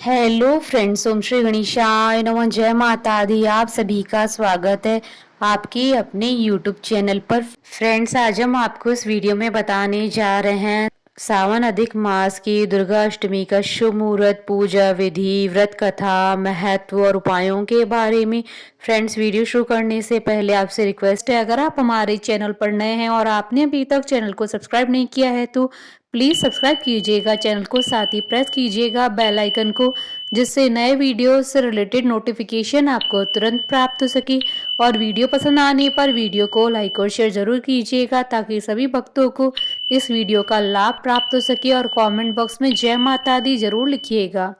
Hello friends, ओम श्री गणेशाय नमः। जय माता दी। आप सभी का स्वागत है आपके अपने यूट्यूब चैनल पर। फ्रेंड्स, आज हम आपको इस वीडियो में बताने जा रहे हैं सावन अधिक मास की दुर्गा अष्टमी का शुभ मुहूर्त, पूजा विधि, व्रत कथा, महत्व और उपायों के बारे में। फ्रेंड्स, वीडियो शुरू करने से पहले आपसे रिक्वेस्ट है, अगर आप हमारे चैनल पर नए हैं और आपने अभी तक चैनल को सब्सक्राइब नहीं किया है तो प्लीज़ सब्सक्राइब कीजिएगा चैनल को, साथ ही प्रेस कीजिएगा बेल आइकन को, जिससे नए वीडियो से रिलेटेड नोटिफिकेशन आपको तुरंत प्राप्त हो सके। और वीडियो पसंद आने पर वीडियो को लाइक और शेयर जरूर कीजिएगा, ताकि सभी भक्तों को इस वीडियो का लाभ प्राप्त हो सके। और कमेंट बॉक्स में जय माता दी जरूर लिखिएगा।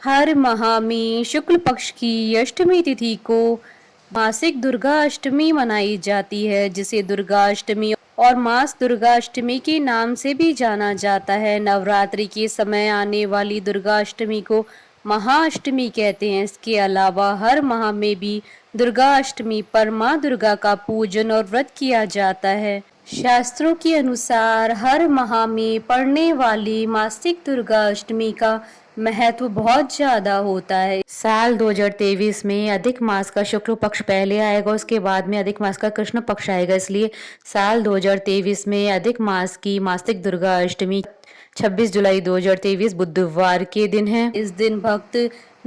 हर माह में शुक्ल पक्ष की अष्टमी तिथि को मासिक दुर्गा अष्टमी मनाई जाती है, जिसे दुर्गा अष्टमी और मास दुर्गा अष्टमी के नाम से भी जाना जाता है। नवरात्रि के समय आने वाली दुर्गा अष्टमी को महाअष्टमी कहते हैं। इसके अलावा हर माह में भी दुर्गा अष्टमी पर माँ दुर्गा का पूजन और व्रत किया जाता है। शास्त्रों के अनुसार हर माह में पड़ने वाली मासिक दुर्गा अष्टमी का महत्व बहुत ज्यादा होता है। साल 2023 में अधिक मास का शुक्ल पक्ष पहले आएगा, उसके बाद में अधिक मास का कृष्ण पक्ष आएगा। इसलिए साल 2023 में अधिक मास की मासिक दुर्गा अष्टमी 26 जुलाई 2023 बुधवार के दिन है। इस दिन भक्त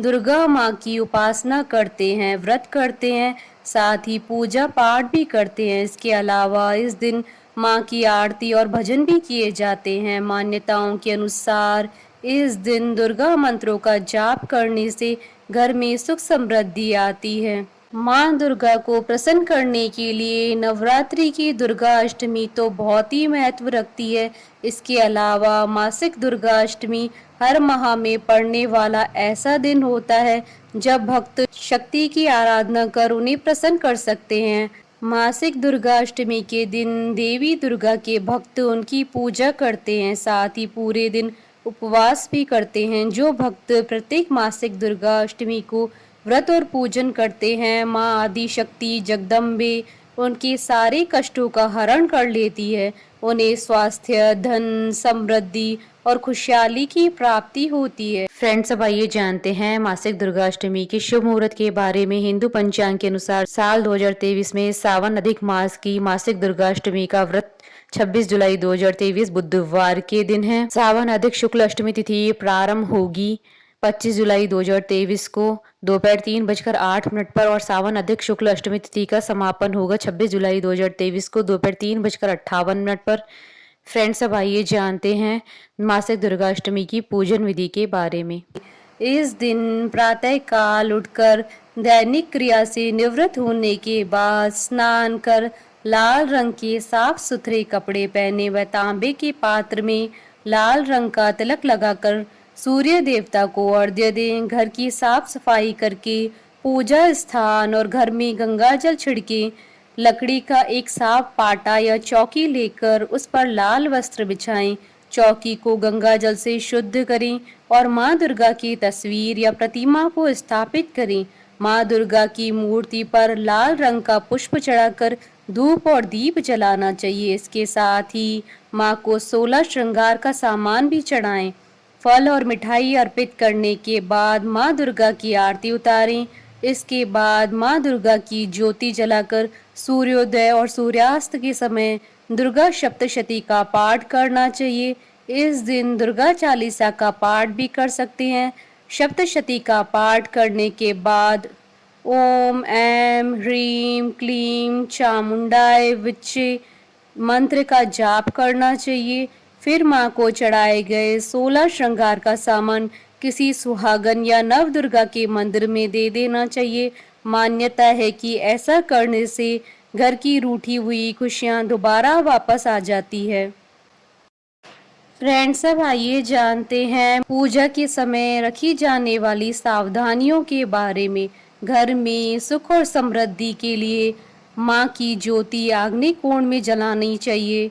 दुर्गा माँ की उपासना करते हैं, व्रत करते हैं, साथ ही पूजा पाठ भी करते हैं। इसके अलावा इस दिन माँ की आरती और भजन भी किए जाते हैं। मान्यताओं के अनुसार इस दिन दुर्गा मंत्रों का जाप करने से घर में सुख समृद्धि आती है। माँ दुर्गा को प्रसन्न करने के लिए नवरात्रि की दुर्गा अष्टमी तो बहुत ही महत्व रखती है। इसके अलावा मासिक दुर्गा अष्टमी हर माह में पड़ने वाला ऐसा दिन होता है जब भक्त शक्ति की आराधना कर उन्हें प्रसन्न कर सकते हैं। मासिक दुर्गा अष्टमी के दिन देवी दुर्गा के भक्त उनकी पूजा करते हैं, साथ ही पूरे दिन उपवास भी करते हैं। जो भक्त प्रत्येक मासिक दुर्गा अष्टमी को व्रत और पूजन करते हैं, माँ आदि शक्ति जगदम्बे उनके सारे कष्टों का हरण कर लेती है। उन्हें स्वास्थ्य, धन, समृद्धि और खुशहाली की प्राप्ति होती है। फ्रेंड्स, अब आइए जानते हैं मासिक दुर्गा अष्टमी के शुभ मुहूर्त के बारे में। हिंदू पंचांग के अनुसार साल 2023 में सावन अधिक मास की मासिक दुर्गा अष्टमी का व्रत 26 जुलाई 2023 बुधवार के दिन है। सावन अधिक शुक्ल अष्टमी तिथि प्रारंभ होगी 25 जुलाई 2023 को दोपहर 3:08 पर और सावन अधिक शुक्ल अष्टमी तिथि का समापन होगा 26 जुलाई 2023 को दोपहर 3:58 पर। फ्रेंड्स, अब आइए जानते हैं मासिक दुर्गा अष्टमी की पूजन विधि के बारे में। इस दिन प्रातः काल उठकर दैनिक क्रिया से निवृत्त होने के बाद स्नान कर लाल रंग के साफ सुथरे कपड़े पहने व तांबे के पात्र में लाल रंग का तिलक लगाकर सूर्य देवता को अर्घ्य दें। घर की साफ सफाई करके पूजा स्थान और घर में गंगा जल छिड़के लकड़ी का एक साफ पाटा या चौकी लेकर उस पर लाल वस्त्र बिछाएं। चौकी को गंगा जल से शुद्ध करें और माँ दुर्गा की तस्वीर या प्रतिमा को स्थापित करें। माँ दुर्गा की मूर्ति पर लाल रंग का पुष्प चढ़ाकर धूप और दीप जलाना चाहिए। इसके साथ ही माँ को 16 श्रृंगार का सामान भी चढ़ाएं। फल और मिठाई अर्पित करने के बाद माँ दुर्गा की आरती उतारें। इसके बाद माँ दुर्गा की ज्योति जलाकर सूर्योदय और सूर्यास्त के समय दुर्गा सप्तशती का पाठ करना चाहिए। इस दिन दुर्गा चालीसा का पाठ भी कर सकते हैं। सप्तशती का पाठ करने के बाद ओम ऐं ह्रीं क्लीं चामुंडाय विच्चे मंत्र का जाप करना चाहिए। फिर माँ को चढ़ाए गए 16 श्रृंगार का सामान किसी सुहागन या नव दुर्गा के मंदिर में दे देना चाहिए। मान्यता है कि ऐसा करने से घर की रूठी हुई खुशियाँ दोबारा वापस आ जाती है। फ्रेंड्स, अब आइए जानते हैं पूजा के समय रखी जाने वाली सावधानियों के बारे में। घर में सुख और समृद्धि के लिए माँ की ज्योति आग्नेय कोण में जलानी चाहिए।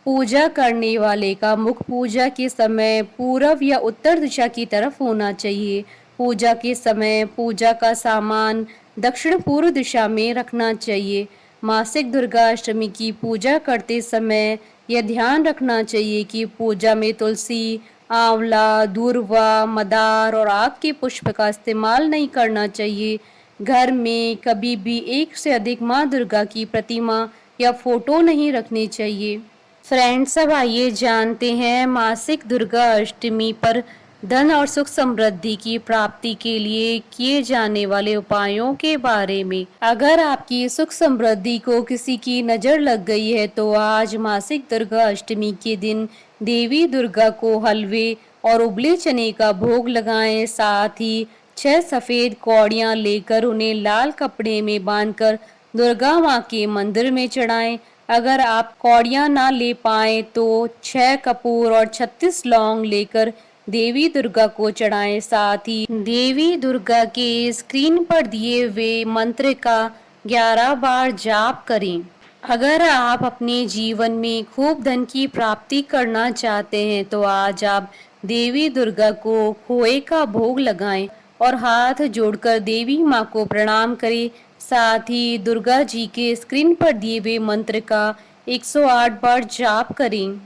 पूजा करने वाले का मुख पूजा के समय पूर्व या उत्तर दिशा की तरफ होना चाहिए। पूजा के समय पूजा का सामान दक्षिण पूर्व दिशा में रखना चाहिए। मासिक दुर्गा अष्टमी की पूजा करते समय यह ध्यान रखना चाहिए कि पूजा में तुलसी, आंवला, दूर्वा, मदार और आग के पुष्प का इस्तेमाल नहीं करना चाहिए। घर में कभी भी एक से अधिक माँ दुर्गा की प्रतिमा या फोटो नहीं रखनी चाहिए। फ्रेंड्स, अब आइए जानते हैं मासिक दुर्गा अष्टमी पर धन और सुख समृद्धि की प्राप्ति के लिए किए जाने वाले उपायों के बारे में। अगर आपकी सुख समृद्धि को किसी की नजर लग गई है तो आज मासिक दुर्गा अष्टमी के दिन देवी दुर्गा को हलवे और उबले चने का भोग लगाएं। साथ ही 6 सफेद कौड़ियां लेकर उन्हें लाल कपड़े में बांधकर दुर्गा माँ के मंदिर में चढ़ाएं। अगर आप कौड़ियां ना ले पाए तो 6 कपूर और 36 लौंग लेकर देवी दुर्गा को चढ़ाएं। साथ ही देवी दुर्गा के स्क्रीन पर दिए हुए मंत्र का 11 बार जाप करें। अगर आप अपने जीवन में खूब धन की प्राप्ति करना चाहते हैं तो आज आप देवी दुर्गा को खोए का भोग लगाएं और हाथ जोड़कर देवी माँ को प्रणाम करें। साथ ही दुर्गा जी के स्क्रीन पर दिए हुए मंत्र का 108 बार जाप करें।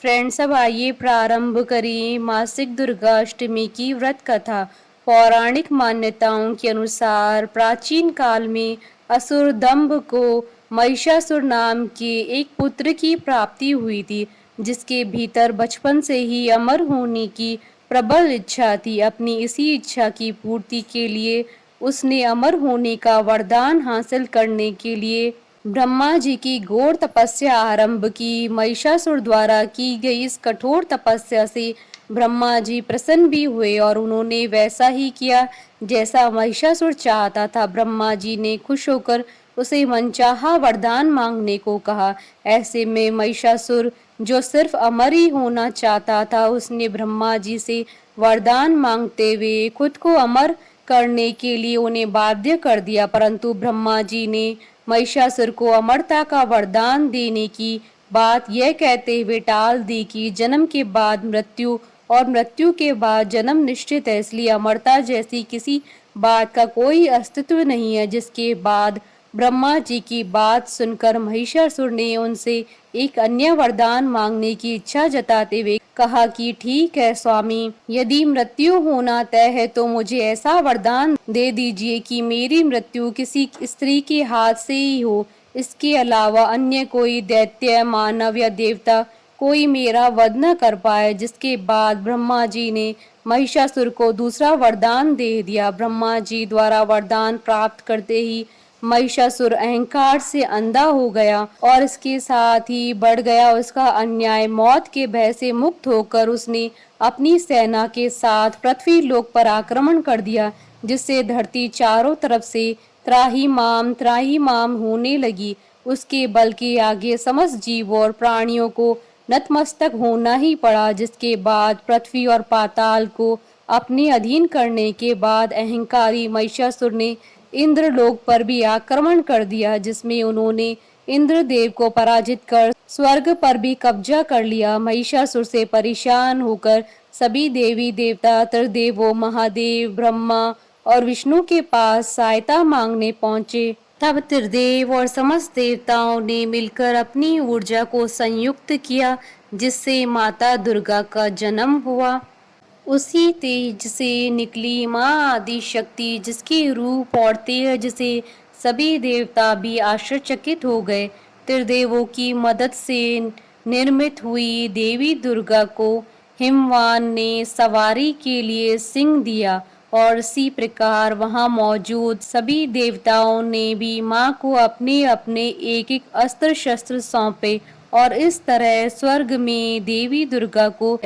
फ्रेंड्स, अब आइए प्रारंभ करें मासिक दुर्गा अष्टमी की व्रत कथा। पौराणिक मान्यताओं के अनुसार प्राचीन काल में असुर दंभ को महिषासुर नाम के एक पुत्र की प्राप्ति हुई थी, जिसके भीतर बचपन से ही अमर होने की प्रबल इच्छा थी। अपनी इसी इच्छा की पूर्ति के लिए उसने अमर होने का वरदान हासिल करने के लिए ब्रह्मा जी की घोर तपस्या आरंभ की। महिषासुर द्वारा की गई इस कठोर तपस्या से ब्रह्मा जी प्रसन्न भी हुए और उन्होंने वैसा ही किया जैसा महिषासुर चाहता था। ब्रह्मा जी ने खुश होकर उसे मनचाहा वरदान मांगने को कहा। ऐसे में महिषासुर, जो सिर्फ अमर ही होना चाहता था, उसने ब्रह्मा जी से वरदान मांगते हुए खुद को अमर करने के लिए उन्हें बाध्य कर दिया। परंतु ब्रह्मा जी ने महिषासुर को अमरता का वरदान देने की बात यह कहते हुए टाल दी कि जन्म के बाद मृत्यु और मृत्यु के बाद जन्म निश्चित है, इसलिए अमरता जैसी किसी बात का कोई अस्तित्व नहीं है। जिसके बाद ब्रह्मा जी की बात सुनकर महिषासुर ने उनसे एक अन्य वरदान मांगने की इच्छा जताते हुए कहा कि ठीक है स्वामी, यदि मृत्यु होना तय है तो मुझे ऐसा वरदान दे दीजिए कि मेरी मृत्यु किसी स्त्री के हाथ से ही हो। इसके अलावा अन्य कोई दैत्य, मानव या देवता कोई मेरा वध न कर पाए। जिसके बाद ब्रह्मा जी ने महिषासुर को दूसरा वरदान दे दिया। ब्रह्मा जी द्वारा वरदान प्राप्त करते ही महिषासुर अहंकार से अंधा हो गया और इसके साथ ही बढ़ गया उसका अन्याय। मौत के भय से मुक्त होकर उसने अपनी सेना के साथ पृथ्वी लोक पर आक्रमण कर दिया, जिससे धरती चारों तरफ से त्राहिमाम होने लगी। उसके बल के आगे समस्त जीवों और प्राणियों को नतमस्तक होना ही पड़ा। जिसके बाद पृथ्वी और पाताल को अपने अधीन करने के बाद अहंकारी महिषासुर ने इंद्रलोक पर भी आक्रमण कर दिया, जिसमें उन्होंने इंद्रदेव को पराजित कर स्वर्ग पर भी कब्जा कर लिया। महिषासुर से परेशान होकर सभी देवी देवता त्रिदेवों महादेव, ब्रह्मा और विष्णु के पास सहायता मांगने पहुंचे। तब त्रिदेव और समस्त देवताओं ने मिलकर अपनी ऊर्जा को संयुक्त किया, जिससे माता दुर्गा का जन्म हुआ। उसी तेज से निकली माँ आदि शक्ति, जिसके रूप और तेज से सभी देवता भी आश्चर्यचकित हो गए। त्रिदेवों की मदद से निर्मित हुई देवी दुर्गा को हिमवान ने सवारी के लिए सिंह दिया और इसी प्रकार वहां मौजूद सभी देवताओं ने भी माँ को अपने अपने एक एक अस्त्र शस्त्र सौंपे और इस तरह स्वर्ग में देवी दुर्गा को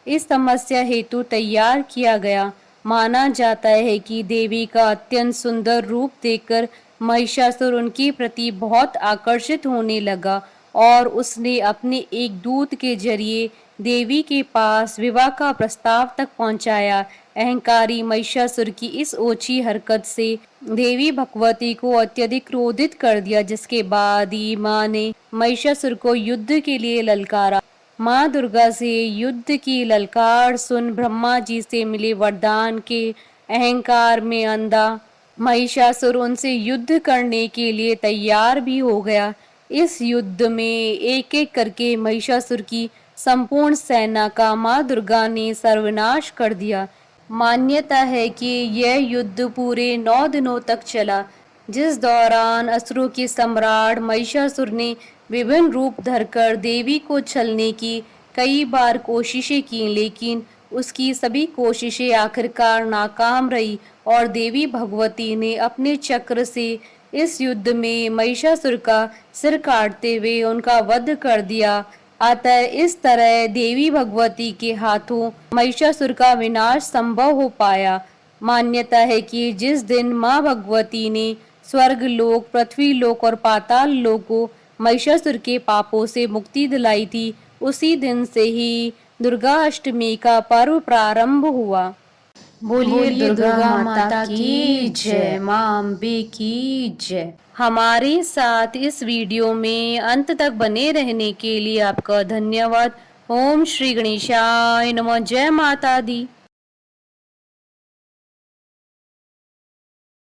इस समस्या हेतु तैयार किया गया। माना जाता है कि देवी का अत्यंत सुंदर रूप देखकर महिषासुर उनके प्रति बहुत आकर्षित होने लगा और उसने अपने एक दूत के जरिए देवी के पास विवाह का प्रस्ताव तक पहुंचाया। अहंकारी महिषासुर की इस ओछी हरकत से देवी भगवती को अत्यधिक क्रोधित कर दिया, जिसके बाद ही माँ ने महिषासुर को युद्ध के लिए ललकारा। माँ दुर्गा से युद्ध की ललकार सुन ब्रह्मा जी से मिले वरदान के अहंकार में अंधा महिषासुर उनसे युद्ध करने के लिए तैयार भी हो गया। इस युद्ध में एक एक करके महिषासुर की संपूर्ण सेना का मां दुर्गा ने सर्वनाश कर दिया। मान्यता है कि यह युद्ध पूरे 9 दिनों तक चला, जिस दौरान असुरों के सम्राट महिषासुर ने विभिन्न रूप धरकर देवी को छलने की कई बार कोशिशें की, लेकिन उसकी सभी कोशिशें आखिरकार नाकाम रही और देवी भगवती ने अपने चक्र से इस युद्ध में महिषासुर का सिर काटते हुए उनका वध कर दिया। अतः इस तरह देवी भगवती के हाथों महिषासुर का विनाश संभव हो पाया। मान्यता है कि जिस दिन मां भगवती ने स्वर्ग लोक, पृथ्वी लोक और पाताल लोक को महिषासुर के पापों से मुक्ति दिलाई थी, उसी दिन से ही दुर्गा अष्टमी का पर्व प्रारंभ हुआ। बोलिए दुर्गा माता की जय, मां अम्बे की जय। हमारे साथ इस वीडियो में अंत तक बने रहने के लिए आपका धन्यवाद। ओम श्री गणेशाय नमः। जय माता दी।